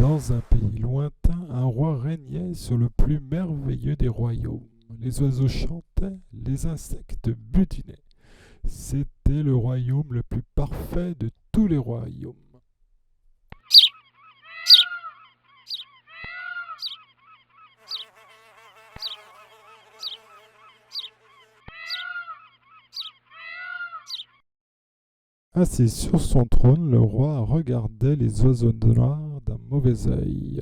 Dans un pays lointain, un roi régnait sur le plus merveilleux des royaumes. Les oiseaux chantaient, les insectes butinaient. C'était le royaume le plus parfait de tous les royaumes. Assis sur son trône, le roi regardait les oiseaux noirs d'un mauvais œil.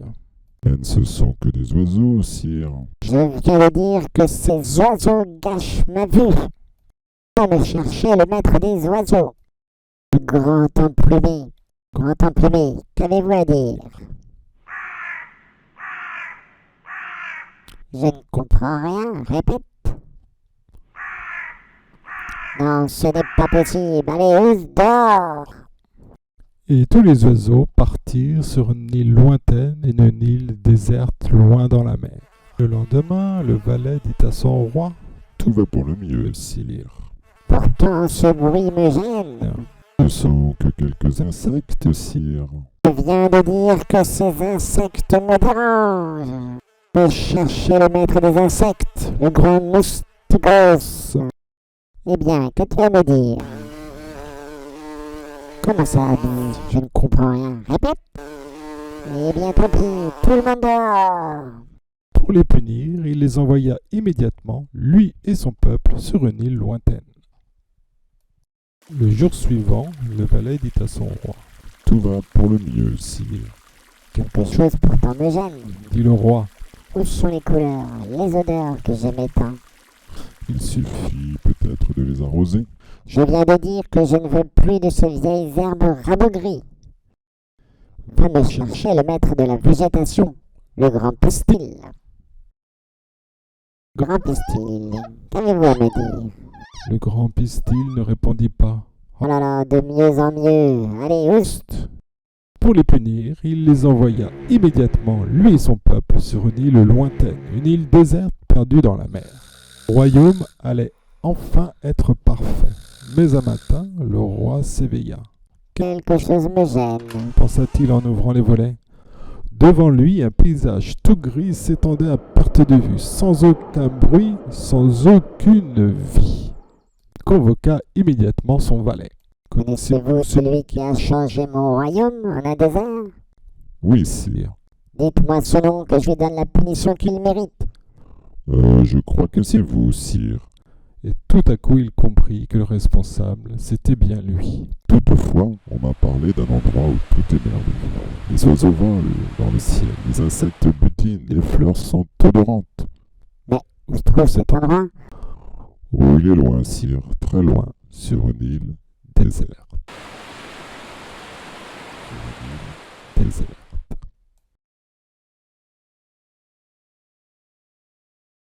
Ce sont que des oiseaux, sire. Je viens de dire que ces oiseaux gâchent ma vue. Va me chercher le maître des oiseaux. Grand emplumé, qu'avez-vous à dire? Je ne comprends rien, répète. Non, ce n'est pas possible. Allez, ouvre dehors. Et tous les oiseaux partirent sur une île lointaine, une île déserte loin dans la mer. Le lendemain, le valet dit à son roi: Tout va pour le mieux, sire. Pourtant, ce bruit me gêne. Ce ne sont que quelques insectes, sire. Je viens de dire que ces insectes me dérangent. Je cherchais le maître des insectes, le grand mousticos. Eh bien, que tu vas me dire? Comment ça, je ne comprends rien. Répète. Eh bien, tant pis, tout le monde dehors. Pour les punir, il les envoya immédiatement, lui et son peuple, sur une île lointaine. Le jour suivant, le valet dit à son roi: Tout va pour le mieux, sire. Quelque chose pourtant me gêne. Dit le roi: Où sont les couleurs, les odeurs que j'aimais tant? Il suffit peut-être de les arroser. Je viens de dire que je ne veux plus de ces vieilles herbes rabougries. Va me chercher le maître de la végétation, le grand pistil. Grand pistil, qu'avez-vous à me dire? Le grand pistil ne répondit pas. Oh là là, de mieux en mieux. Allez, oust! Pour les punir, il les envoya immédiatement, lui et son peuple, sur une île lointaine, une île déserte perdue dans la mer. Le royaume allait enfin être parfait. Mais un matin, le roi s'éveilla. Quelque chose me gêne. Pensa-t-il en ouvrant les volets. Devant lui, un paysage tout gris s'étendait à perte de vue, sans aucun bruit, sans aucune vie. Il convoqua immédiatement son valet. Connaissez-vous celui qui a changé mon royaume en un désert? Oui, sire. Dites-moi son nom, que je lui donne la punition qu'il mérite. Je crois que c'est vous, sire. Et tout à coup, il comprit que le responsable, c'était bien lui. Toutefois, on m'a parlé d'un endroit où tout est merveilleux. Les oiseaux volent dans le ciel, les insectes butinent, les fleurs sont odorantes. Mais où se trouve cet endroit? Oh, il est loin, sire, très loin, sur une île déserte. Désert.